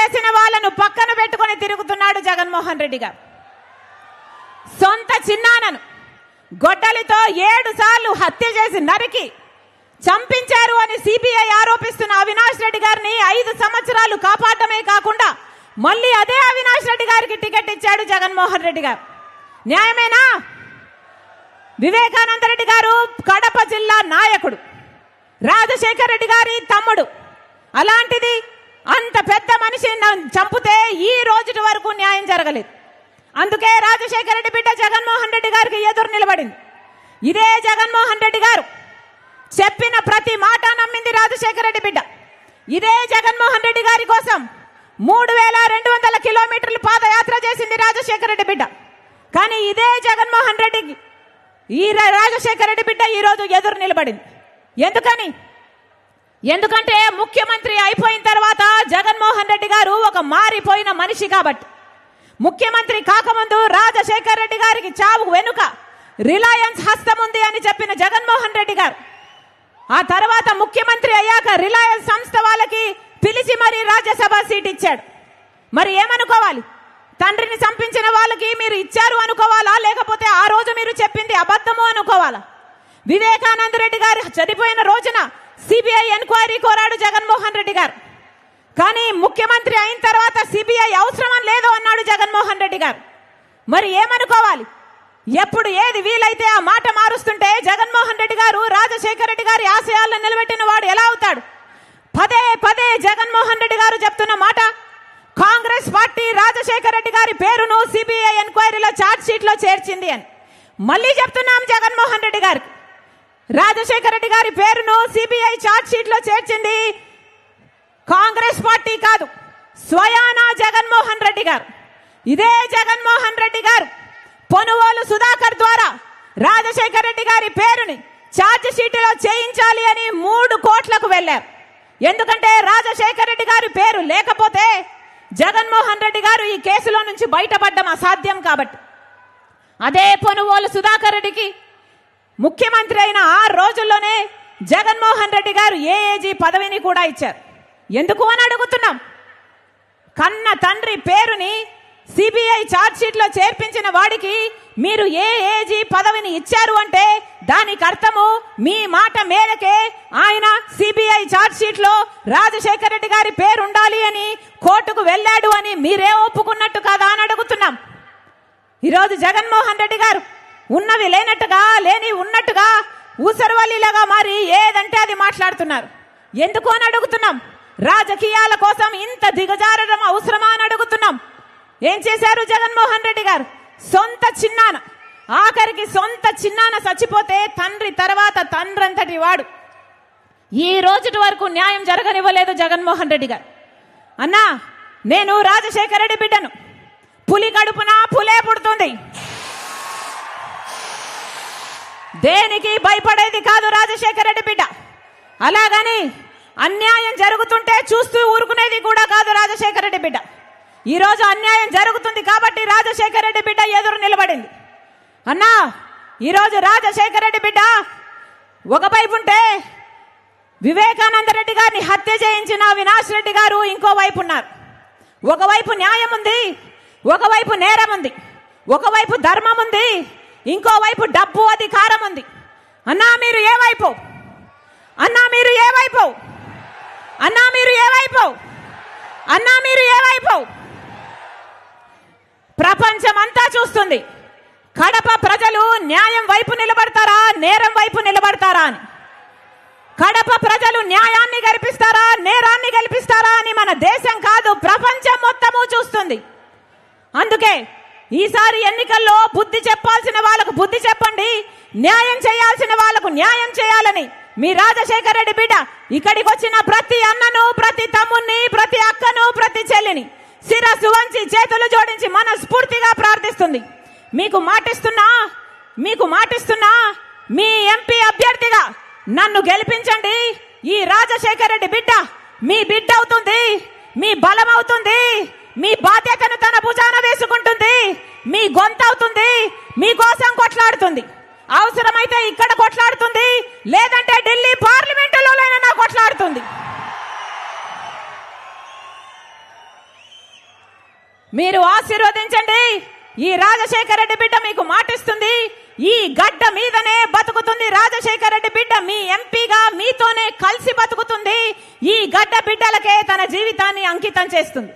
చేసిన వాళ్ళను పక్కన పెట్టుకొని తిరుగుతున్నాడు జగన్మోహన్ రెడ్డి గారు. సొంత చిన్నానను గొడ్డలితో 7 సార్లు హత్య చేసి నరికి చంపించారు అని సిబిఐ ఆరోపిస్తున్న అవినాష్ రెడ్డి గారిని 5 సంవత్సరాలు కాపాడమే కాకుండా మళ్ళీ అదే అవినాష్ రెడ్డి గారికి టికెట్ ఇచ్చాడు జగన్మోహన్ రెడ్డి గారు. న్యాయమేనా? వివేకానంద రెడ్డి గారు కడప జిల్లా నాయకుడు, రాజశేఖర రెడ్డి గారి తమ్ముడు. అలాంటిది అంత పెద్ద మనిషిని చంపితే ఈ రోజు వరకు న్యాయం జరగలేదు. అందుకే రాజశేఖర రెడ్డి బిడ్డ జగన్మోహన్ రెడ్డి గారికి ఎదురు నిలబడింది. ఇదే జగన్మోహన్ రెడ్డి గారు చెప్పిన ప్రతి మాట నమ్మింది రాజశేఖర రెడ్డి బిడ్డ. ఇదే జగన్మోహన్ రెడ్డి గారి కోసం 3200 కిలోమీటర్లు పాదయాత్ర చేసింది రాజశేఖర రెడ్డి బిడ్డ. కానీ ఇదే జగన్మోహన్ రెడ్డికి ఈ రాజశేఖర రెడ్డి బిడ్డ ఈ రోజు ఎదురు నిలబడింది. ఎందుకంటే ముఖ్యమంత్రి అయిపోయిన తర్వాత జగన్మోహన్ రెడ్డి గారు ఒక మారిపోయిన మనిషి కాబట్టి. ముఖ్యమంత్రి కాకముందు రాజశేఖర రెడ్డి గారికి చావు వెనుక రిలయన్స్ హస్తం ఉంది అని చెప్పిన జగన్మోహన్ రెడ్డి గారు ఆ తర్వాత ముఖ్యమంత్రి అయ్యాక రిలయన్స్ సంస్థ వాళ్ళకి పిలిచి మరి రాజ్యసభ సీట్ ఇచ్చాడు. మరి ఏమనుకోవాలి? తండ్రిని చంపించిన వాళ్ళకి మీరు ఇచ్చారు అనుకోవాలా, లేకపోతే ఆ రోజు మీరు చెప్పింది అబద్ధము అనుకోవాలా? వివేకానంద రెడ్డి గారు చనిపోయిన రోజున సిబిఐ ఎంక్వైరీ కోరాడు జగన్మోహన్ రెడ్డి గారు. కానీ ముఖ్యమంత్రి అయిన తర్వాత సిబిఐ అవసరం లేదు అన్నాడు జగన్మోహన్ రెడ్డి గారు. మరి ఏమనుకోవాలి? ఎప్పుడు ఏది వీలైతే ఆ మాట మారుస్తుంటే జగన్మోహన్ రెడ్డి గారు రాజశేఖర రెడ్డి గారి ఆశయాలను నిలబెట్టిన వాడు ఎలా అవుతాడు? పదే జగన్మోహన్ రెడ్డి గారు చెప్తున్న మాట, కాంగ్రెస్ పార్టీ రాజశేఖర రెడ్డి గారి పేరును సిబిఐ ఎంక్వైరీలో చార్జ్ షీట్ లో చేర్చింది అని మళ్ళీ చెప్తున్నాం. జగన్మోహన్ రెడ్డి గారికి రాజశేఖర రెడ్డి గారి పేరును సిబిఐ చార్జ్ షీట్ లో చేర్చింది కాంగ్రెస్ పార్టీ కాదు, స్వయానా జగన్మోహన్ రెడ్డి గారు. ఇదే జగన్మోహన్ రెడ్డి గారు పొనుగోలు సుధాకర్ ద్వారా రాజశేఖర రెడ్డి గారి పేరుని చార్జ్ షీట్లో చేయించాలి అని 3 కోట్లకు వెళ్లారు. ఎందుకంటే రాజశేఖర రెడ్డి గారి పేరు లేకపోతే జగన్మోహన్ రెడ్డి గారు ఈ కేసులో నుంచి బయటపడడం అసాధ్యం కాబట్టి. అదే పొనుగోలు సుధాకర్ రెడ్డికి ముఖ్యమంత్రి అయిన 6 రోజుల్లోనే జగన్మోహన్ రెడ్డి గారు ఏఏజీ పదవిని కూడా ఇచ్చారు. ఎందుకు అని అడుగుతున్నాం. కన్న తండ్రి పేరుని సిబిఐ చార్జ్ షీట్ లో చేర్పించిన వాడికి మీరు ఏఏజీ పదవిని ఇచ్చారు అంటే దానికి అర్థము మీ మాట మేరకే ఆయన సిబిఐ చార్జ్ షీట్ లో రాజశేఖర రెడ్డి గారి పేరు ఉండాలి అని కోర్టుకు వెళ్ళాడు అని మీరే ఒప్పుకున్నట్టు కాదా అని అడుగుతున్నాం. ఈరోజు జగన్మోహన్ రెడ్డి గారు ఉన్నవి లేనట్టుగా లేని ఉన్నట్టుగా ఊసరవల్లిలాగా మారి ఏదంటే అది మాట్లాడుతున్నారు. ఎందుకు అని అడుగుతున్నాం. రాజకీయాల కోసం ఇంత దిగజారడం అవసరమా అని అడుగుతున్నాం. ఏం చేశారు జగన్మోహన్ రెడ్డి గారు? సొంత చిన్నాన, ఆఖరికి సొంత చిన్నాన చచ్చిపోతే తండ్రి తర్వాత తండ్రంతటి వాడు ఈ రోజు వరకు న్యాయం జరగనివ్వలేదు జగన్మోహన్ రెడ్డి గారు. అన్నా, నేను రాజశేఖర రెడ్డి బిడ్డను. పులి కడుపున పులే పుడుతుంది. దేనికి భయపడేది కాదు రాజశేఖర రెడ్డి బిడ్డ. అలాగని అన్యాయం జరుగుతుంటే చూస్తూ ఊరుకునేది కూడా కాదు రాజశేఖర రెడ్డి బిడ్డ. ఈ రోజు అన్యాయం జరుగుతుంది కాబట్టి రాజశేఖర రెడ్డి బిడ్డ ఎదురు నిలబడింది. అన్నా, ఈరోజు రాజశేఖర రెడ్డి బిడ్డ ఒకవైపు ఉంటే వివేకానంద రెడ్డి గారిని హత్య చేయించిన అవినాష్ రెడ్డి గారు ఇంకోవైపు ఉన్నారు. ఒకవైపు న్యాయం ఉంది, ఒకవైపు నేరం ఉంది, ఒకవైపు ధర్మం ఉంది, ఇంకోవైపు డబ్బు అధికారం ఉంది. అన్నా మీరు ఏ వైపు? అన్నా మీరు ఏ వైపు? అన్నా మీరు ఏ వైపు? అన్నా మీరు ఏ వైపు? ప్రపంచమంతా చూస్తుంది. కడప ప్రజలు న్యాయం వైపు నిలబడతారా, నేరం వైపు నిలబడతారా అని. కడప ప్రజలు న్యాయాన్ని గెలిపిస్తారా, నేరాన్ని గెలిపిస్తారా అని మన దేశం కాదు ప్రపంచం మొత్తము చూస్తుంది. అందుకే ఈసారి ఎన్నికల్లో బుద్ధి చెప్పాల్సిన వాళ్ళకు బుద్ధి చెప్పండి, న్యాయం చేయాల్సిన వాళ్ళకు న్యాయం చేయాలని మీ రాజశేఖర రెడ్డి బిడ్డ ఇక్కడికి వచ్చిన ప్రతి అన్నను, ప్రతి తమ్ముని, ప్రతి అక్కను, ప్రతి చెల్లిని శిరస్సు వంచి చేతులు జోడించి మనస్ఫూర్తిగా ప్రార్థిస్తుంది. మీకు మాటిస్తున్నా మీ ఎంపీ అభ్యర్థిగా నన్ను గెలిపించండి. ఈ రాజశేఖర రెడ్డి బిడ్డ మీ బిడ్డ అవుతుంది, మీ బలం అవుతుంది, మీ బాధ్యతను తన భుజాన వేసుకుంటుంది, మీ గొంతు అవుతుంది, మీకోసం కొట్లాడుతుంది. అవసరమైతే ఇక్కడ కొట్లాడుతుంది, లేదంటే ఢిల్లీ పార్లమెంటులోనైనా కొట్లాడుతుంది. మీరు ఆశీర్వదించండి. ఈ రాజశేఖర రెడ్డి బిడ్డ మీకు మాటిస్తుంది. ఈ గడ్డ మీదనే బతుకుతుంది రాజశేఖర రెడ్డి బిడ్డ. మీ ఎంపీగా మీతోనే కలిసి బతుకుతుంది. ఈ గడ్డ బిడ్డలకే తన జీవితాన్ని అంకితం చేస్తుంది.